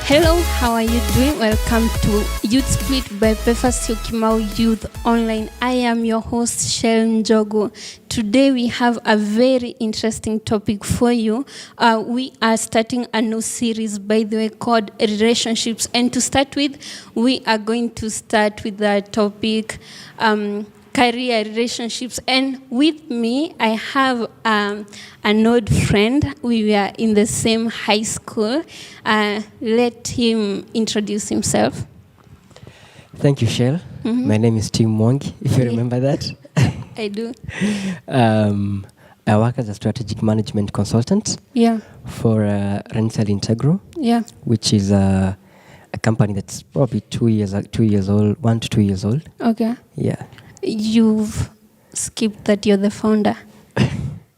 Hello, how are you doing? Welcome to Youth Split by Pefasio Kimau Youth Online. I am your host, Shel Njogu. Today we have a very interesting topic for you. We are starting a new series, by the way, called Relationships. And to start with, we are going to start with the topic career relationships. And with me, I have an old friend. We were in the same high school. Let him introduce himself. Thank you, Shel. Mm-hmm. My name is Mwangi, if you remember that. I do. I work as a strategic management consultant for Rensal Integro, which is a company that's probably 2 years old, 1 to 2 years old. Okay. Yeah. You've skipped that you're the founder.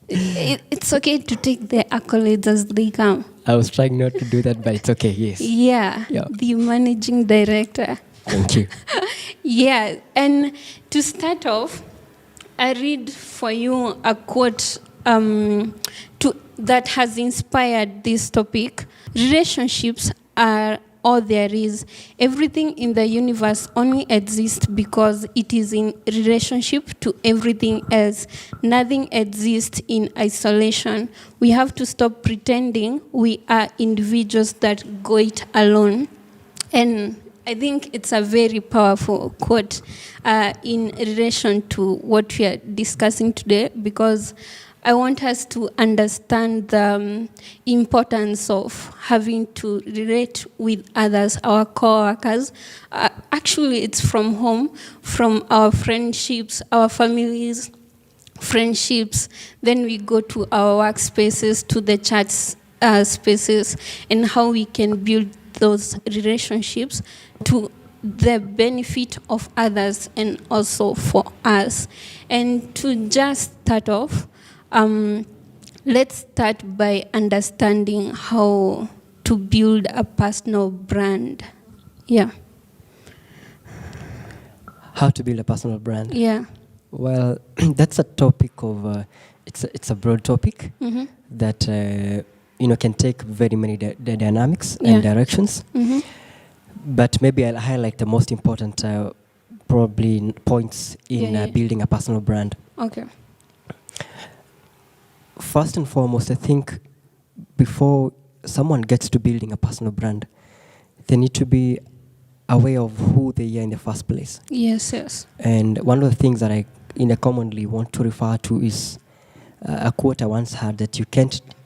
It's okay to take the accolades as they come. I was trying not to do that, but it's okay, yes. Yeah. The managing director. Thank you. Yeah, and to start off, I read for you a quote that has inspired this topic. Relationships are all there is. Everything in the universe only exists because it is in relationship to everything else. Nothing exists in isolation. We have to stop pretending we are individuals that go it alone. And I think it's a very powerful quote in relation to what we are discussing today, because I want us to understand the importance of having to relate with others, our co-workers. Actually, it's from home, from our friendships, our families, friendships. Then we go to our workspaces, to the church spaces, and how we can build those relationships to the benefit of others and also for us. And to just start off, let's start by understanding how to build a personal brand. Yeah. How to build a personal brand? Yeah. Well, that's a topic of, it's a broad topic that, can take very many dynamics and directions. Mm-hmm. But maybe I'll highlight the most important, probably points in building a personal brand. Okay. First and foremost, I think before someone gets to building a personal brand, they need to be aware of who they are in the first place. Yes. And one of the things that I commonly want to refer to is a quote I once heard that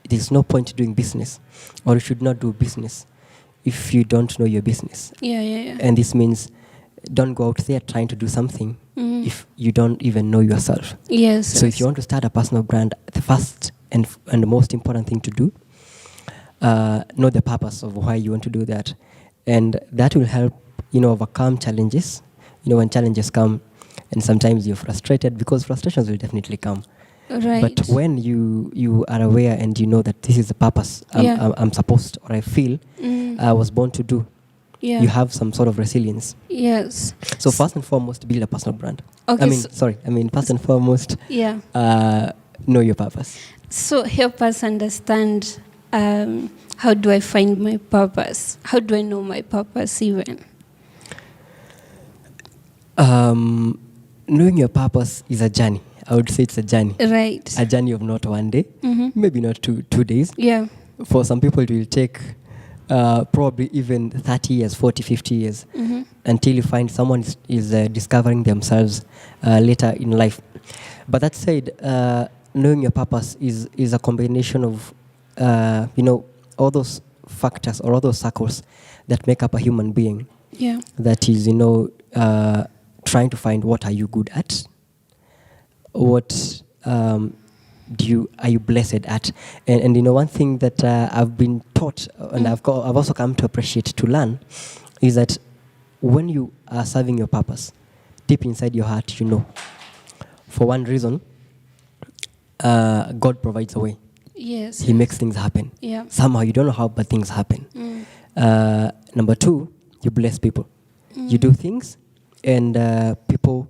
there's no point doing business, or you should not do business if you don't know your business. Yeah. And this means don't go out there trying to do something if you don't even know yourself. Yes. So if you want to start a personal brand, the first and the most important thing to do, know the purpose of why you want to do that. And that will help, overcome challenges. When challenges come, and sometimes you're frustrated, because frustrations will definitely come. Right. But when you are aware and you know that this is the purpose I'm supposed, or I feel I was born to do, you have some sort of resilience. Yes. So first and foremost, build a personal brand. Okay. First and foremost, know your purpose. So help us understand, how do I find my purpose? How do I know my purpose even? Knowing your purpose is a journey. I would say it's a journey. Right. A journey of not one day, maybe not two days. Yeah. For some people, it will take probably even 30 years, 40, 50 years, until you find someone is discovering themselves later in life. But that said, knowing your purpose is a combination of, all those factors or all those circles that make up a human being. Yeah. That is, trying to find what are you good at, what are you blessed at, and one thing that I've been taught and I've also come to appreciate, to learn, is that when you are serving your purpose, deep inside your heart, for one reason, God provides a way. Yes. He makes things happen. Yeah. Somehow you don't know how, but things happen. Number two, you bless people. You do things, and people,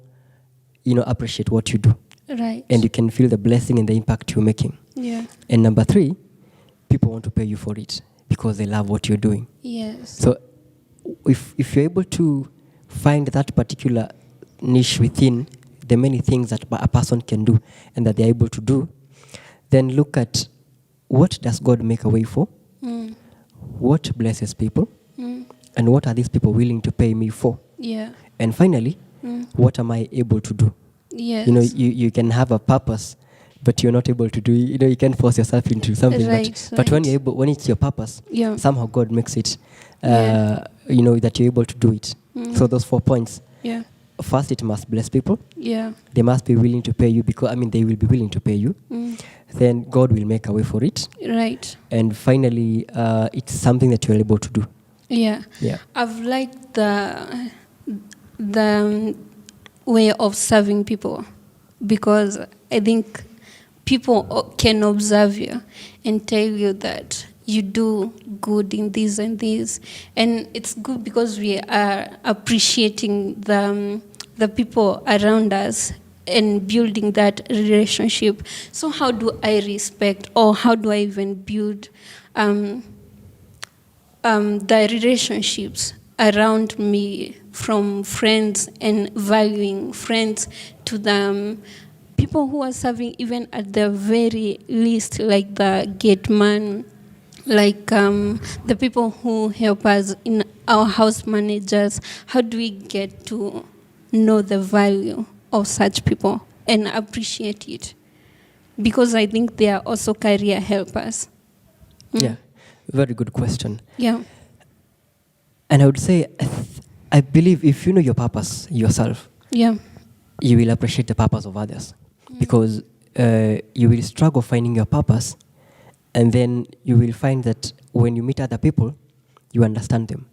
appreciate what you do. Right. And you can feel the blessing and the impact you're making. Yeah. And number three, people want to pay you for it, because they love what you're doing. Yes. So if you're able to find that particular niche within the many things that a person can do and that they're able to do, then look at what does God make a way for, what blesses people, and what are these people willing to pay me for? Yeah. And finally, what am I able to do? Yes. You know, you can have a purpose, but you're not able to do it. You know, you can't force yourself into something. But when you're able, when it's your purpose, somehow God makes it, you know, that you're able to do it. So those 4 points. Yeah. First, it must bless people. Yeah. They must be willing to pay you because, I mean, they will be willing to pay you. Then God will make a way for it. Right. And finally, it's something that you're able to do. Yeah. Yeah. I've liked the way of serving people, because I think people can observe you and tell you that you do good in this and this, and it's good because we are appreciating the people around us and building that relationship. So how do I respect, or how do I even build the relationships around me, from friends and valuing friends to the people who are serving even at the very least, like the gate man, like the people who help us in our house managers. How do we get to know the value of such people and appreciate it? Because I think they are also career helpers. Yeah, very good question. Yeah. And I would say, I believe if you know your purpose yourself, Yeah. you will appreciate the purpose of others. Because you will struggle finding your purpose, and then you will find that when you meet other people, you understand them.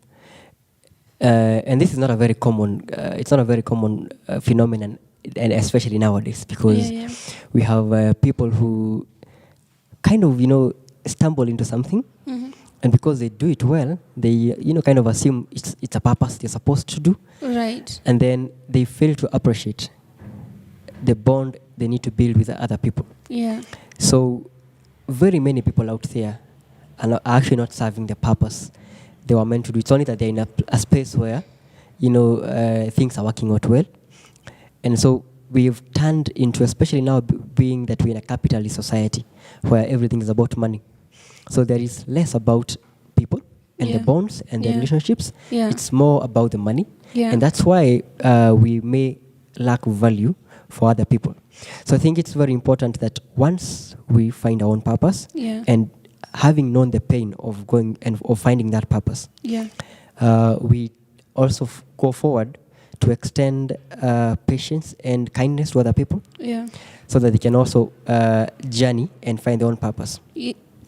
And this is not a very common, it's not a very common phenomenon, and especially nowadays, because we have people who kind of, you know, stumble into something, and because they do it well, they, you know, kind of assume it's a purpose they're supposed to do. Right. And then they fail to appreciate the bond they need to build with the other people. Yeah. So very many people out there are actually not serving the purpose they were meant to do. It's only that they're in a space where, you know, things are working out well. And so we've turned into, especially now being that we're in a capitalist society where everything is about money. So there is less about people and the bonds and the relationships. It's more about the money. And that's why we may lack value for other people. So I think it's very important that once we find our own purpose, and having known the pain of going and of finding that purpose, we also go forward to extend patience and kindness to other people, so that they can also journey and find their own purpose.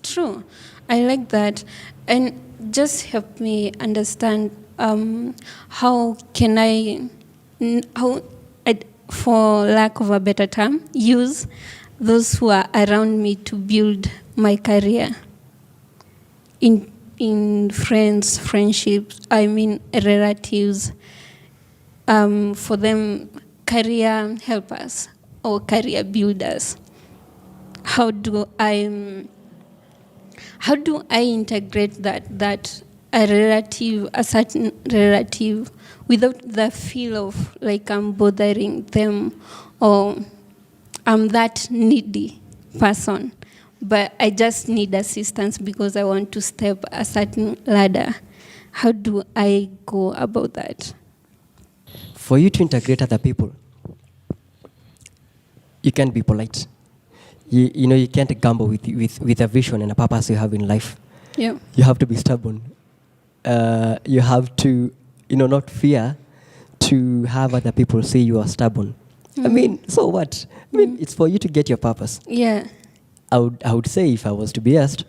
True. I like that. And just help me understand how can I, for lack of a better term, use those who are around me to build my career in friends, friendships, I mean relatives, for them career helpers or career builders. How do I integrate that a certain relative, without the feel of like I'm bothering them or I'm that needy person, but I just need assistance because I want to step a certain ladder? How do I go about that? For you to integrate other people, you can't be polite. You know, you can't gamble with a vision and a purpose you have in life. Yeah. You have to be stubborn. You have to, you know, not fear to have other people say you are stubborn. I mean, so what? I mean, it's for you to get your purpose. Yeah. I would say, if I was to be asked,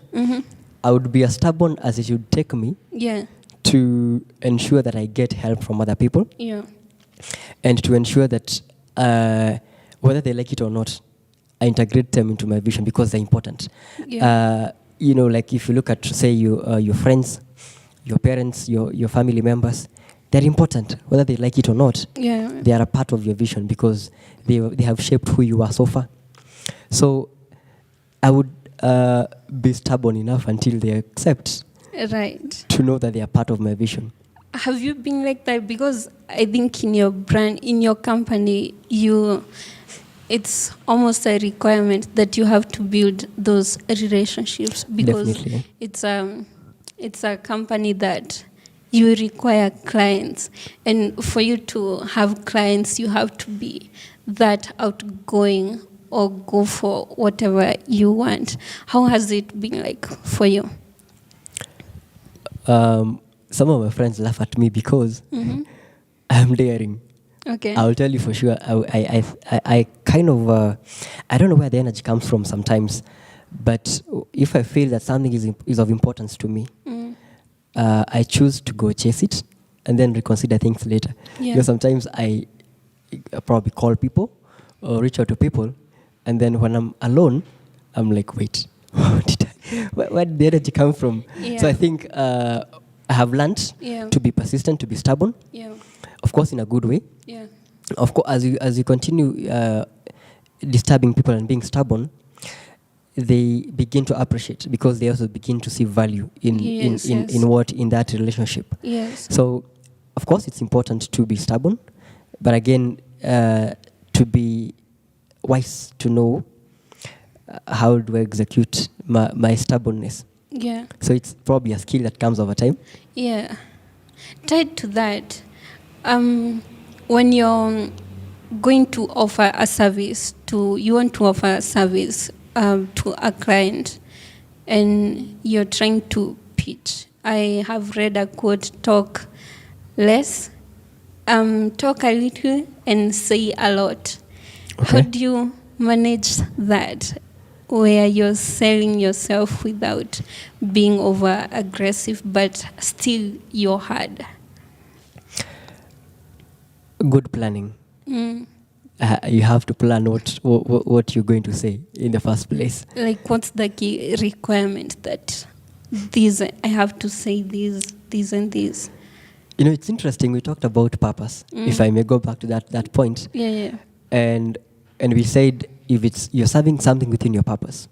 I would be as stubborn as it would take me to ensure that I get help from other people. Yeah. And to ensure that whether they like it or not, I integrate them into my vision because they're important. Yeah. You know, like if you look at, say, your friends, your parents, your family members, they're important. Whether they like it or not, they are a part of your vision because they have shaped who you are so far. So I would be stubborn enough until they accept Right. to know that they are part of my vision. Have you been like that? Because I think in your brand, in your company, it's almost a requirement that you have to build those relationships, because Definitely. it's a company that you require clients, and for you to have clients, you have to be that outgoing or go for whatever you want. How has it been like for you? Some of my friends laugh at me because I'm daring. Okay. I'll tell you for sure. I kind of I don't know where the energy comes from sometimes, but if I feel that something is of importance to me, I choose to go chase it and then reconsider things later. Yeah. You know, sometimes I probably call people or reach out to people, and then when I'm alone, I'm like, wait, where did the energy come from? Yeah. So I think I have learned Yeah. to be persistent, to be stubborn. Yeah. Of course, in a good way. Yeah. Of course, as you continue disturbing people and being stubborn, they begin to appreciate, because they also begin to see value in Yes, in, yes. in what in that relationship. Yes. So, of course, it's important to be stubborn, but again, to be wise, to know how do I execute my stubbornness. Yeah. So it's probably a skill that comes over time. Yeah. Tied to that, when you're going to offer a service you want to offer a service to a client, and you're trying to pitch. I have read a quote: talk less, talk a little, and say a lot. How Okay. do you manage that, where you're selling yourself without being over aggressive, but still you're hard? Good planning. Mm. You have to plan what you're going to say in the first place. Like, what's the key requirement that I have to say these, and these? You know, it's interesting. We talked about purpose. If I may go back to that point, Yeah. and we said if you're serving something within your purpose,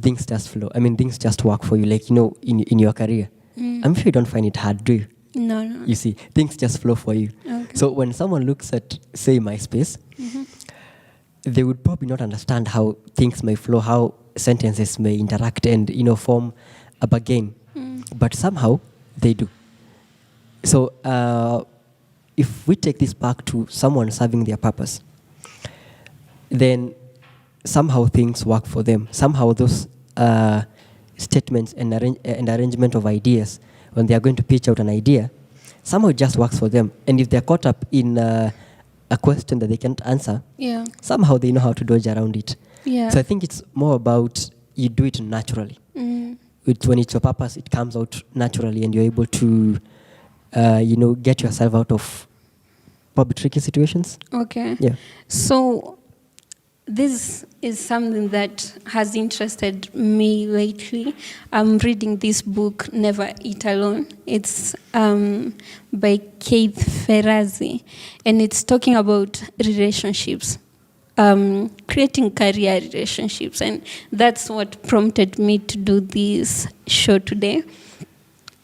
things just flow. I mean, things just work for you. Like, you know, in your career, I'm sure you don't find it hard, do you? No. You see, things just flow for you. Okay. So when someone looks at, say, my space, they would probably not understand how things may flow, how sentences may interact and, you know, form a bargain. But somehow they do. So if we take this back to someone serving their purpose, then somehow things work for them. Somehow those statements and arrangement of ideas, when they are going to pitch out an idea, somehow it just works for them. And if they're caught up in a question that they can't answer, Yeah. somehow they know how to dodge around it. Yeah. So I think it's more about you do it naturally. When it's your purpose, it comes out naturally, and you're able to, you know, get yourself out of probably tricky situations. Okay. Yeah. So this is something that has interested me lately. I'm reading this book, Never Eat Alone. It's by Keith Ferrazzi, and it's talking about relationships, creating career relationships, and that's what prompted me to do this show today.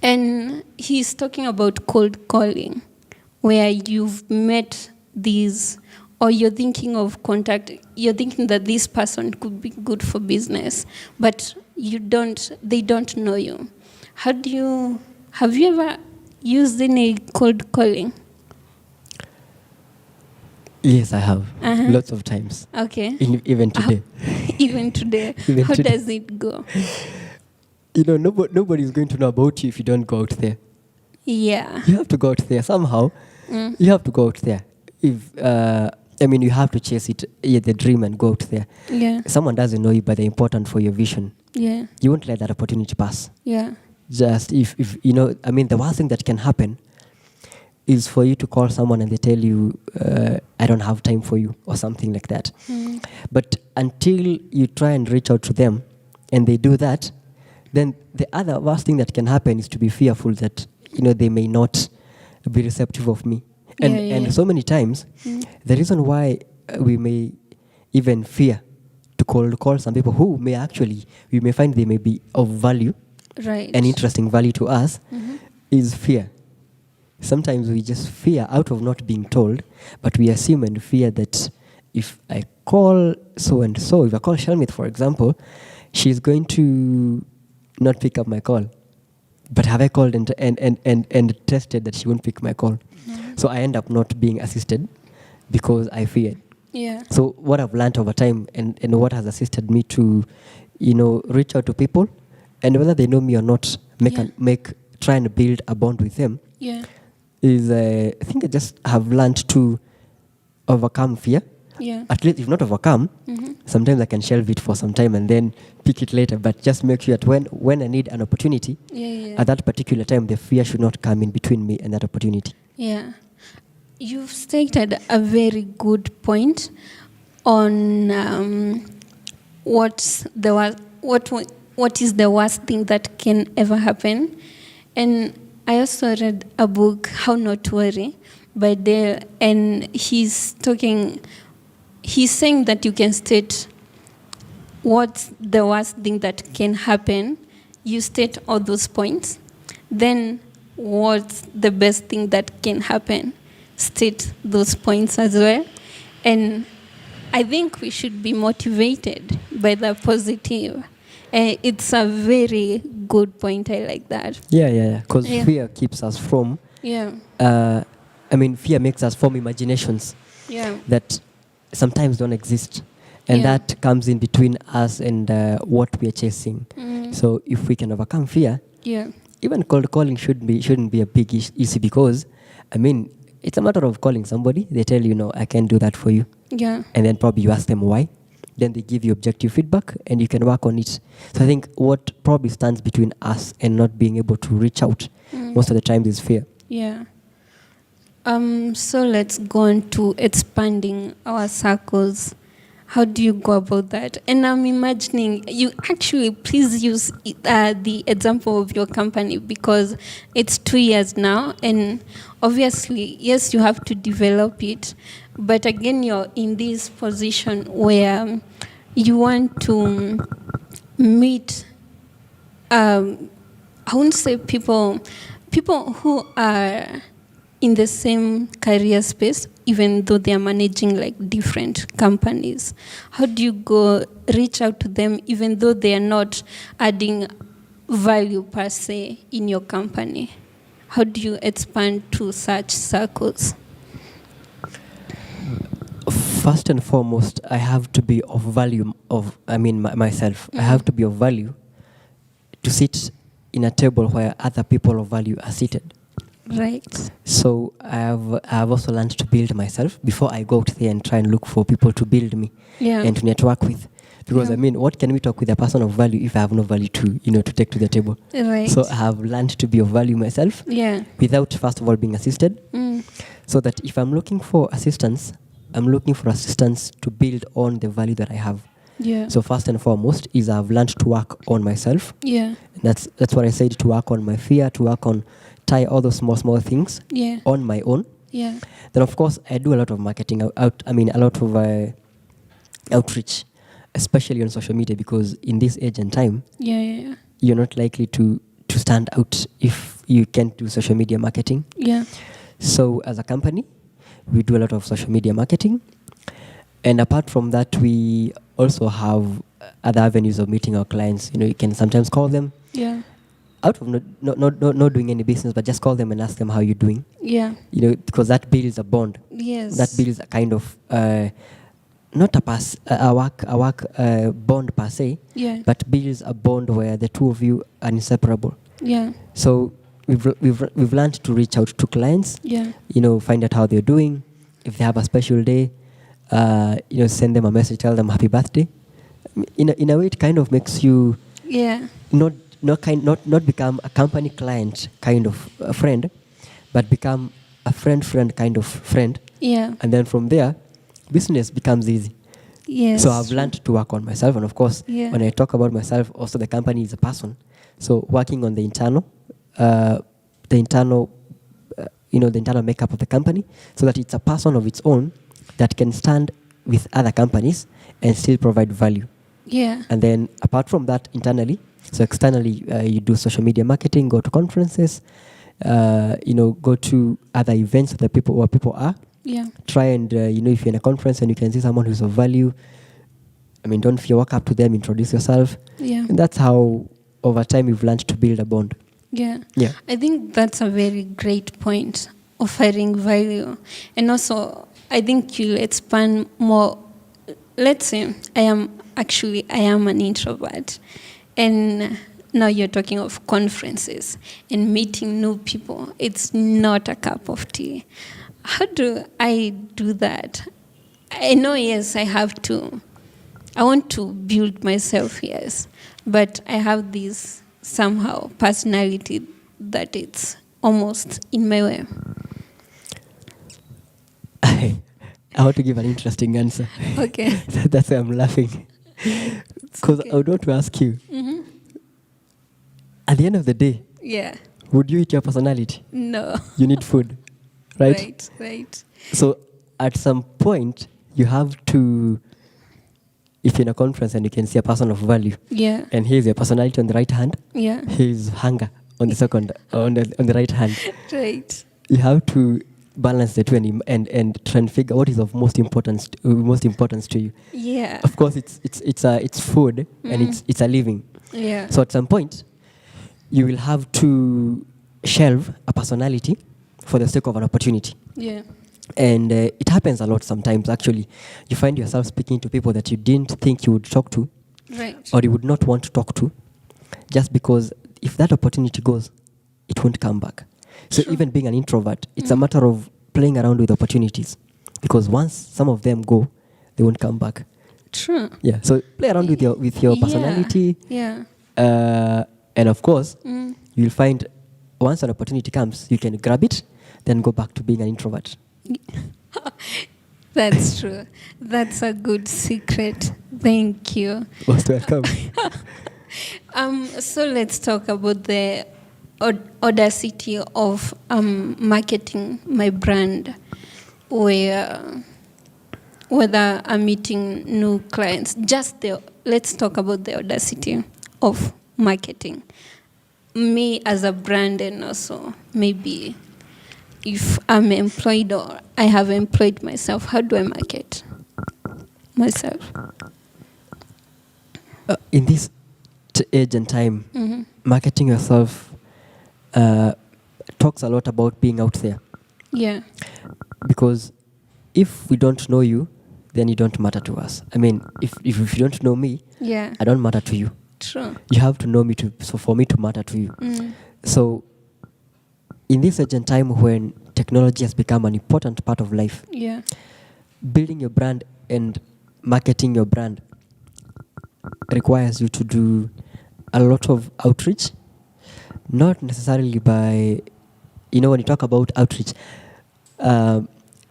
And he's talking about cold calling, where you've met these, or you're thinking of you're thinking that this person could be good for business, but they don't know you. Have you ever used any cold calling? Yes, I have. Uh-huh. Lots of times. Okay. Even today. Even today. Even How today. does it go? You know, nobody's going to know about you if you don't go out there. Yeah. You have to go out there somehow. You have to go out there. If I mean, you have to chase it, the dream, and go out there. Yeah. Someone doesn't know you, but they're important for your vision. Yeah. You won't let that opportunity pass. Yeah. Just if you know, I mean, the worst thing that can happen is for you to call someone and they tell you, I don't have time for you, or something like that. But until you try and reach out to them and they do that, then the other worst thing that can happen is to be fearful that, you know, they may not be receptive of me. And so many times, the reason why we may even fear to call some people who may actually, we may find they may be of value, Right. an interesting value to us is fear. Sometimes we just fear out of not being told, but we assume and fear that if I call so and so, if I call Shelmith, for example, she's going to not pick up my call. But have I called and tested that she won't pick my call? So I end up not being assisted because I feared. Yeah. So what I've learned over time and what has assisted me to, reach out to people, and whether they know me or not, try and build a bond with them, Yeah. is I think I just have learned to overcome fear. Yeah. At least if not overcome, sometimes I can shelve it for some time and then pick it later. But just make sure that when I need an opportunity, at that particular time, the fear should not come in between me and that opportunity. Yeah. You've stated a very good point on what is the worst thing that can ever happen. And I also read a book, How Not to Worry, by Dale, and he's saying that you can state what's the worst thing that can happen. You state all those points. Then what's the best thing that can happen? State those points as well. And I think we should be motivated by the positive. It's a very good point. I like that. Yeah. Because fear keeps us from... Yeah. Fear makes us form imaginations that sometimes don't exist. And that comes in between us and what we are chasing. So if we can overcome fear, even cold calling shouldn't be a big issue because, it's a matter of calling somebody. They tell you, no, I can't do that for you. Yeah. And then probably you ask them why. Then they give you objective feedback and you can work on it. So I think what probably stands between us and not being able to reach out most of the time is fear. Yeah. So let's go on to expanding our circles. How do you go about that? And I'm imagining you actually please use the example of your company because it's 2 years now. And obviously, yes, you have to develop it. But again, you're in this position where you want to meet, I wouldn't say people who are in the same career space, even though they are managing like different companies. How do you go reach out to them even though they are not adding value per se in your company? How do you expand to such circles? First and foremost, I have to be of value myself. I have to be of value to sit in a table where other people of value are seated. Right. So I have also learned to build myself before I go out there and try and look for people to build me and to network with. Because what can we talk with a person of value if I have no value to take to the table? Right. So I have learned to be of value myself without first of all being assisted. So that if I'm looking for assistance, I'm looking for assistance to build on the value that I have. Yeah. So first and foremost is I've learned to work on myself. Yeah. That's what I said, to work on my fear, to work on tie all those small things on my own. Yeah. Then of course I do a lot of marketing a lot of outreach, especially on social media, because in this age and time, you're not likely to stand out if you can't do social media marketing. Yeah. So as a company, we do a lot of social media marketing. And apart from that, we also have other avenues of meeting our clients. You can sometimes call them. Yeah. Out of not doing any business, but just call them and ask them how you're doing. Yeah. Because that builds a bond. Yes. That builds a kind of not a work bond per se, but builds a bond where the two of you are inseparable. Yeah. So we've learned to reach out to clients. Yeah. Find out how they're doing. If they have a special day, send them a message, tell them happy birthday. In a way, it kind of makes you not become a company client kind of a friend, but become a friend kind of friend. Yeah. And then from there, business becomes easy. Yes. So I've learned to work on myself, and of course, when I talk about myself, also the company is a person. So working on the internal makeup of the company, so that it's a person of its own that can stand with other companies and still provide value. Yeah. And then apart from that, internally, So externally, you do social media marketing, go to conferences, go to other events where people are. Yeah. Try and, if you're in a conference and you can see someone who's of value, don't fear, walk up to them, introduce yourself. Yeah. And that's how, over time, you've learned to build a bond. Yeah. Yeah. I think that's a very great point, offering value. And also, I think you'll expand more. Let's say I am an introvert. And now you're talking of conferences and meeting new people. It's not a cup of tea. How do I do that? I know, yes, I want to build myself, yes. But I have this somehow personality that it's almost in my way. I want to give an interesting answer. Okay. That's why I'm laughing. Because okay. I would want to ask you, at the end of the day, Yeah. would you eat your personality? No. You need food, right? Right. So at some point, you have to, if you're in a conference and you can see a person of value, Yeah. and here's your personality on the right hand, Yeah. here's hunger on the second, on the right hand. Right. You have to balance the two and try and figure what is of most importance to you. Yeah. Of course, it's food and it's a living. Yeah. So at some point, you will have to shelve a personality for the sake of an opportunity. Yeah. And it happens a lot sometimes, actually. You find yourself speaking to people that you didn't think you would talk to, Right. or you would not want to talk to, just because if that opportunity goes, it won't come back. So Sure. even being an introvert, it's a matter of playing around with opportunities, because once some of them go, they won't come back. True. Yeah. So play around with your personality. Yeah. And of course, you'll find once an opportunity comes, you can grab it, then go back to being an introvert. That's true. That's a good secret. Thank you. Most welcome. So let's talk about the audacity of marketing my brand, whether I'm meeting new clients. Let's talk about the audacity of marketing me as a brand, and also maybe if I'm employed or I have employed myself, how do I market myself? In this age and time, marketing yourself talks a lot about being out there. Yeah. Because if we don't know you, then you don't matter to us. If you don't know me, Yeah. I don't matter to you. True. You have to know me for me to matter to you. So in this age and time when technology has become an important part of life, Yeah. building your brand and marketing your brand requires you to do a lot of outreach, not necessarily by, when you talk about outreach,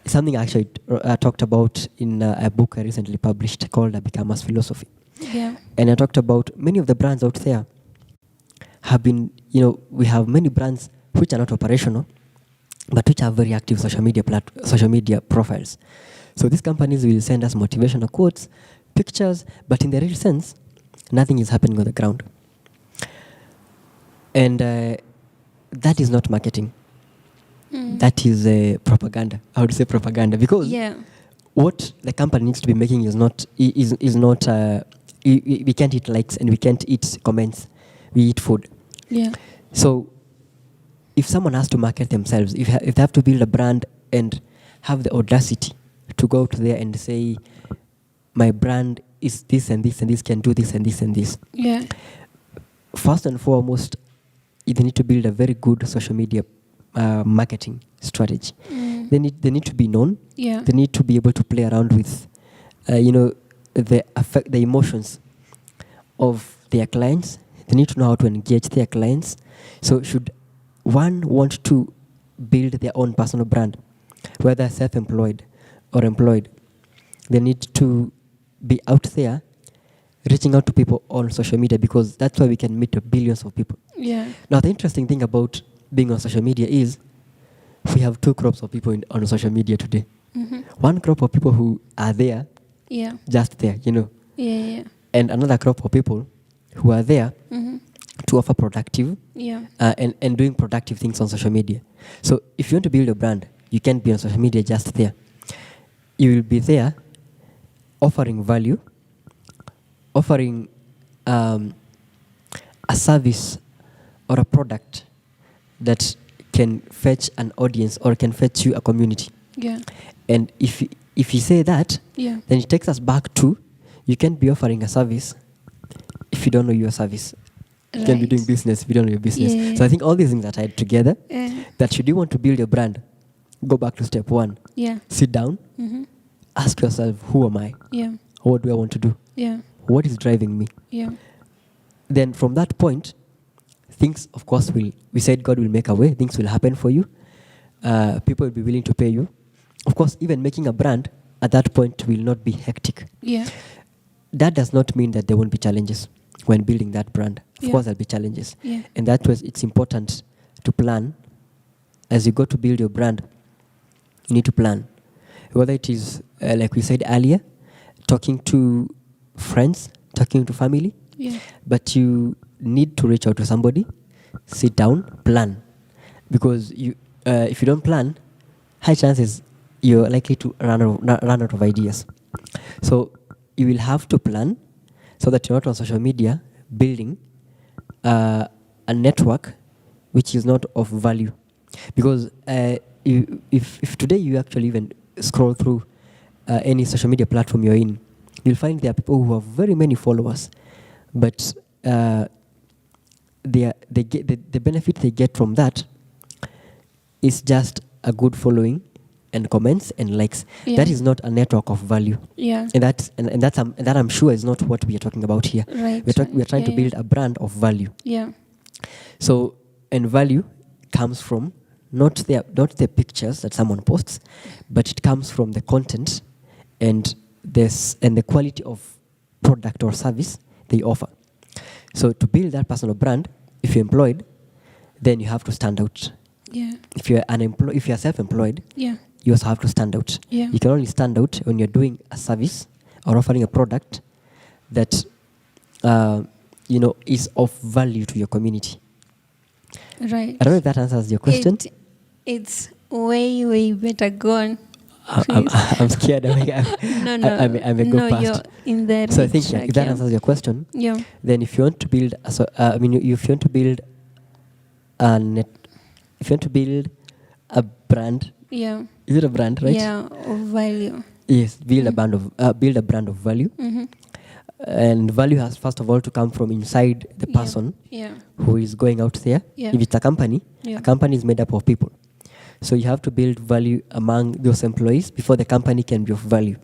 something actually I talked about in a book I recently published called A Becomer's Philosophy. Yeah. And I talked about many of the brands out there have been, we have many brands which are not operational, but which have very active social media profiles. So these companies will send us motivational quotes, pictures, but in the real sense, nothing is happening on the ground. And that is not marketing. That is propaganda. I would say propaganda, because Yeah. what the company needs to be making is not. We can't eat likes and we can't eat comments. We eat food. Yeah. So if someone has to market themselves, if they have to build a brand and have the audacity to go out there and say, my brand is this and this and this, can do this and this and this. Yeah. First and foremost, they need to build a very good social media marketing strategy. They need to be known. Yeah. They need to be able to play around with, the emotions of their clients. They need to know how to engage their clients. So should one want to build their own personal brand, whether self-employed or employed, they need to be out there reaching out to people on social media, because that's where we can meet billions of people. Yeah. Now, the interesting thing about being on social media is we have two crops of people on social media today. One crop of people who are there, Yeah. just there, Yeah. and another crop of people who are there to offer productive Yeah. and doing productive things on social media. So if you want to build a brand, you can't be on social media just there. You will be there offering value, offering a service or a product that can fetch an audience or can fetch you a community. Yeah. And if you say that, Yeah. then it takes us back to, you can't be offering a service if you don't know your service. You can be doing business if you don't know your business. Yeah. So I think all these things are tied together. Yeah. That should you want to build a brand, go back to step one. Yeah. Sit down, ask yourself, who am I? Yeah. What do I want to do? Yeah. What is driving me? Yeah. Then from that point, things, of course, we said God will make a way. Things will happen for you. People will be willing to pay you. Of course, even making a brand at that point will not be hectic. Yeah. That does not mean that there won't be challenges when building that brand. Of course, there'll be challenges. Yeah. And that was, it's important to plan. As you go to build your brand, you need to plan. Whether it is, like we said earlier, talking to friends, talking to family, Yeah. but you need to reach out to somebody, sit down, plan. Because if you don't plan, high chances you're likely to run out of ideas. So you will have to plan so that you're not on social media building a network which is not of value. Because if today you actually even scroll through any social media platform you're in, you'll find there are people who have very many followers, but the benefit they get from that is just a good following and comments and likes. Yeah. That is not a network of value. Yeah. And that I'm sure is not what we are talking about here. Right. We're trying to build a brand of value. Yeah. So, and value comes from not the pictures that someone posts, but it comes from the content and the quality of product or service they offer. So to build that personal brand, if you're employed, then you have to stand out. Yeah. If you're self-employed, Yeah. you also have to stand out. Yeah. You can only stand out when you're doing a service or offering a product that is of value to your community. Right. I don't know if that answers your question. It's way better gone. I'm scared. I may go past. You're in the So I think track, if that answers your question, yeah. then if you want to build, if you want to build if you want to build a brand, Yeah. is it a brand, right? Yeah, of value. Yes, build a brand of value, Mm-hmm. and value has first of all to come from inside the person Yeah. who is going out there. Yeah. If it's a company is made up of people. So you have to build value among those employees before the company can be of value.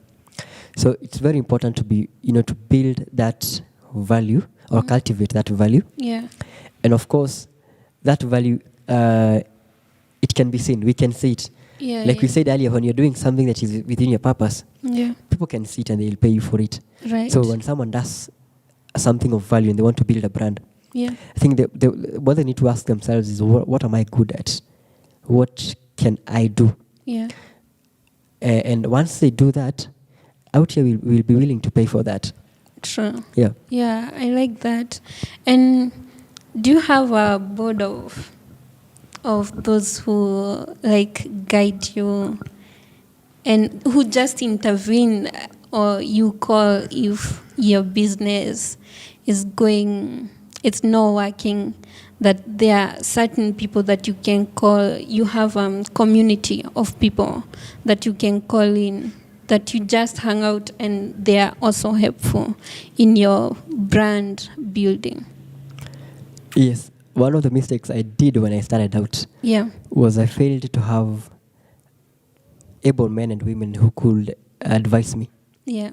So it's very important to build that value or cultivate that value. Yeah. And of course, that value, it can be seen. We can see it. Yeah. Like we said earlier, when you're doing something that is within your purpose, Yeah. people can see it and they'll pay you for it. Right. So when someone does something of value and they want to build a brand, Yeah. I think what they need to ask themselves is, what am I good at? What can I do? Yeah. And once they do that, out here we'll be willing to pay for that. True. Yeah. Yeah, I like that. And do you have a board of those who guide you and who just intervene, or you call if your business it's not working, that there are certain people that you can call? You have community of people that you can call in, that you just hang out and they are also helpful in your brand building? Yes. One of the mistakes I did when I started out was I failed to have able men and women who could advise me. Yeah.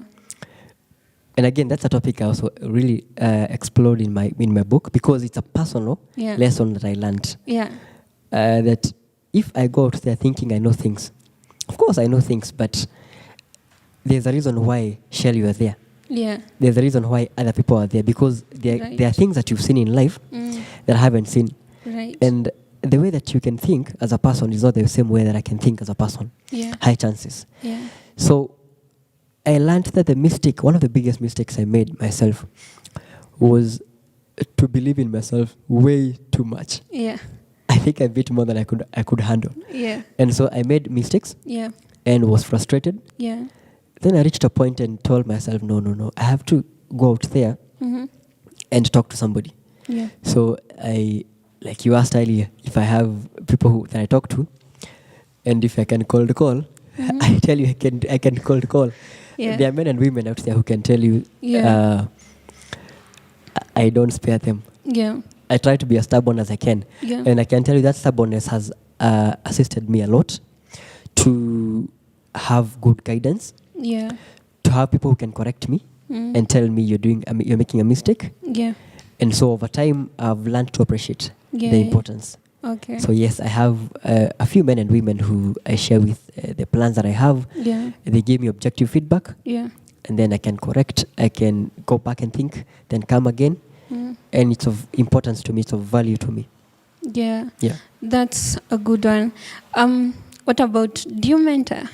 And again, that's a topic I also really explored in my book, because it's a personal lesson that I learned. Yeah. That if I go out there thinking I know things, of course I know things, but there's a reason why, Shell, you are there. Yeah. There's a reason why other people are there, because there are things that you've seen in life that I haven't seen. Right. And the way that you can think as a person is not the same way that I can think as a person. Yeah. High chances. Yeah. So I learned that one of the biggest mistakes I made myself was to believe in myself way too much. Yeah. I think I bit more than I could handle. Yeah. And so I made mistakes. Yeah. And was frustrated. Yeah. Then I reached a point and told myself, no, I have to go out there and talk to somebody. Yeah. So I, like you asked earlier, if I have people that I talk to, and if I can call the call, I tell you I can call the call. Yeah. There are men and women out there who can tell you, I don't spare them. Yeah. I try to be as stubborn as I can. Yeah. And I can tell you that stubbornness has assisted me a lot to have good guidance. Yeah. To have people who can correct me and tell me you're making a mistake. Yeah. And so over time, I've learned to appreciate Yeah. the importance. Okay. So yes, I have a few men and women who I share with the plans that I have. Yeah. They give me objective feedback. Yeah. And then I can correct. I can go back and think, then come again. And it's of importance to me. It's of value to me. Yeah. Yeah. That's a good one. What about, do you mentor?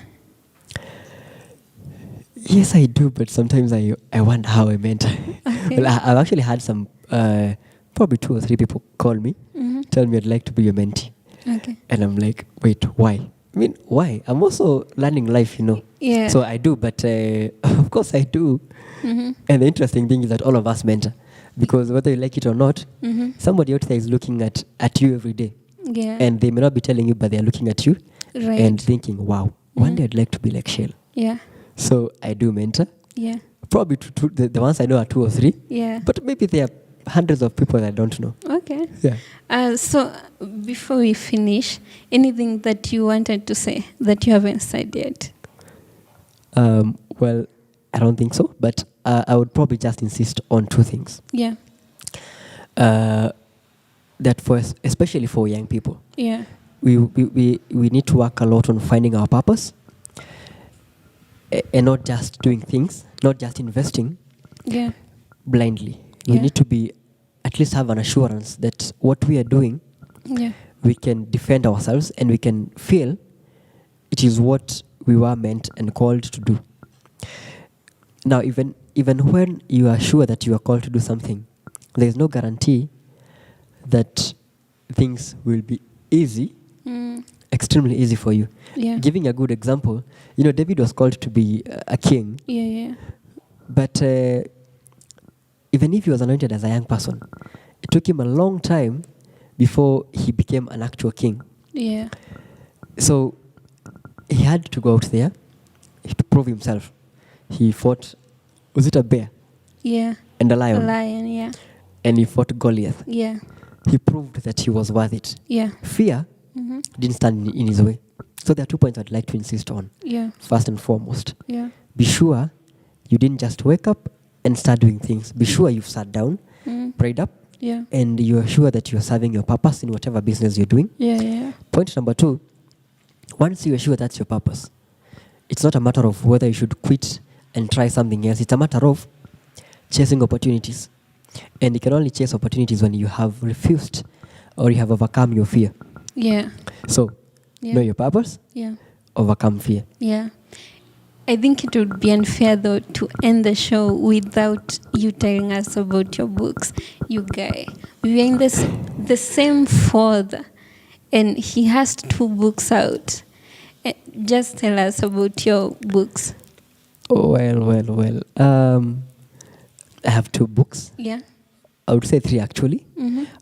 Yes, I do, but sometimes I wonder how I mentor. Okay. Well, I've actually had some, probably 2 or 3 people call me, tell me I'd like to be your mentee. Okay. And I'm like, wait, why? I mean, why? I'm also learning life, Yeah. So I do, but of course I do. And the interesting thing is that all of us mentor. Because whether you like it or not, somebody out there is looking at you every day. Yeah. And they may not be telling you, but they're looking at you Right. and thinking, wow, one day I'd like to be like Shell. Yeah. So I do mentor. Yeah. Probably the ones I know are 2 or 3. Yeah. But maybe there are hundreds of people that I don't know. Okay. Yeah. So before we finish, anything that you wanted to say that you haven't said yet? Well, I don't think so. But I would probably just insist on 2 things. Yeah. That especially for young people, Yeah. we need to work a lot on finding our purpose and not just doing things, not just investing Yeah. blindly. We Yeah. need to at least have an assurance that what we are doing, Yeah. we can defend ourselves and we can feel it is what we were meant and called to do. Now, even when you are sure that you are called to do something, there is no guarantee that things will be easy, extremely easy for you. Yeah. Giving a good example, David was called to be a king, Yeah. Yeah. but even if he was anointed as a young person, it took him a long time before he became an actual king. Yeah. So he had to go out there to prove himself. He fought, was it a bear? Yeah. And a lion. A lion. Yeah. And he fought Goliath. Yeah. He proved that he was worth it. Yeah. Fear didn't stand in his way. So there are 2 points I'd like to insist on. Yeah. First and foremost, Yeah. be sure you didn't just wake up and start doing things. Be sure you've sat down, prayed up, Yeah. and you're sure that you're serving your purpose in whatever business you're doing. Yeah. Yeah. Point number 2, once you're sure that's your purpose, it's not a matter of whether you should quit and try something else. It's a matter of chasing opportunities. And you can only chase opportunities when you have refused or you have overcome your fear. Yeah. So, Yeah. know your purpose, Yeah. overcome fear. Yeah. I think it would be unfair, though, to end the show without you telling us about your books. You guy, we are in the same fourth, and he has 2 books out. Just tell us about your books. Oh, well. I have 2 books. Yeah. I would say 3 actually.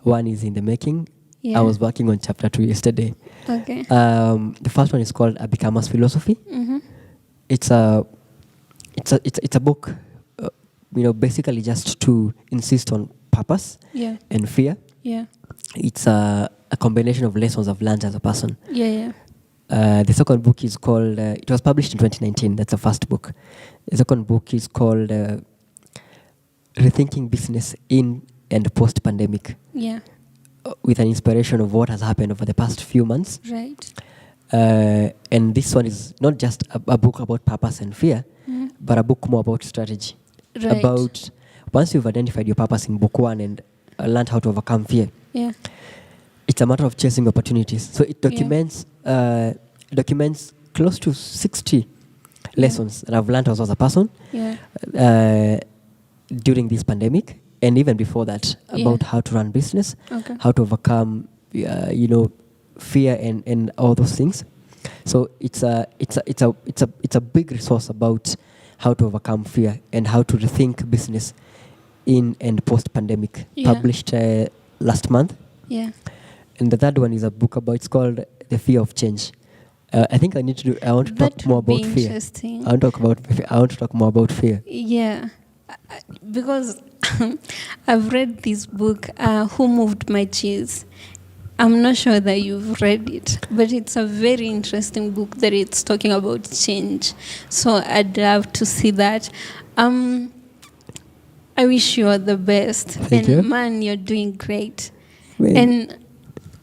One is in the making. Yeah. I was working on chapter 2 yesterday. Okay. The first one is called A Becomer's Philosophy. It's a book, basically just to insist on purpose Yeah. and fear. Yeah. It's a combination of lessons I've learned as a person. Yeah. Yeah. The second book is called, it was published in 2019, that's the first book. The second book is called Rethinking Business in and Post-Pandemic, Yeah. with an inspiration of what has happened over the past few months. Right. And this one is not just a book about purpose and fear, but a book more about strategy. Right. About once you've identified your purpose in book 1 and learned how to overcome fear, Yeah. it's a matter of chasing opportunities. So it documents close to 60 lessons that I've learned as a person Yeah. during this pandemic and even before that, about how to run business, how to overcome, fear and all those things. So it's a big resource about how to overcome fear and how to rethink business in and post pandemic. Published last month. Yeah. And the third one is a book it's called The Fear of Change. I think I want to talk more about fear. I want to talk more about fear. Yeah, because I've read this book, Who Moved My Cheese. I'm not sure that you've read it, but it's a very interesting book that it's talking about change. So I'd love to see that. I wish you all the best. Thank you. Man, you're doing great. Man. And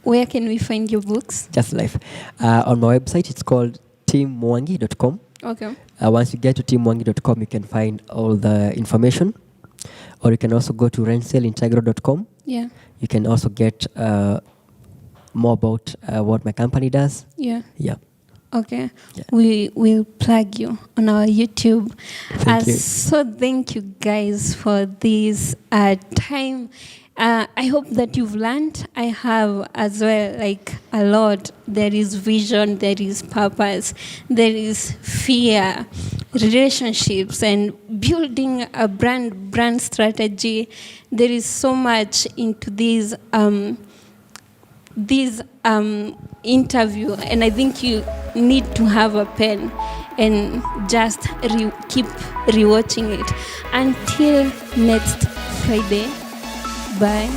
where can we find your books? Just life. On my website, it's called timmwangi.com. Okay. Once you get to timmwangi.com, you can find all the information. Or you can also go to renselintegral.com. Yeah. You can also get more about what my company does. Yeah. Yeah. Okay. Yeah. We will plug you on our YouTube. Thank you. So thank you guys for this time. I hope that you've learned. I have as well, like a lot. There is vision, there is purpose, there is fear, relationships, and building a brand strategy. There is so much into this interview, and I think you need to have a pen and just keep rewatching it. Until next Friday, bye.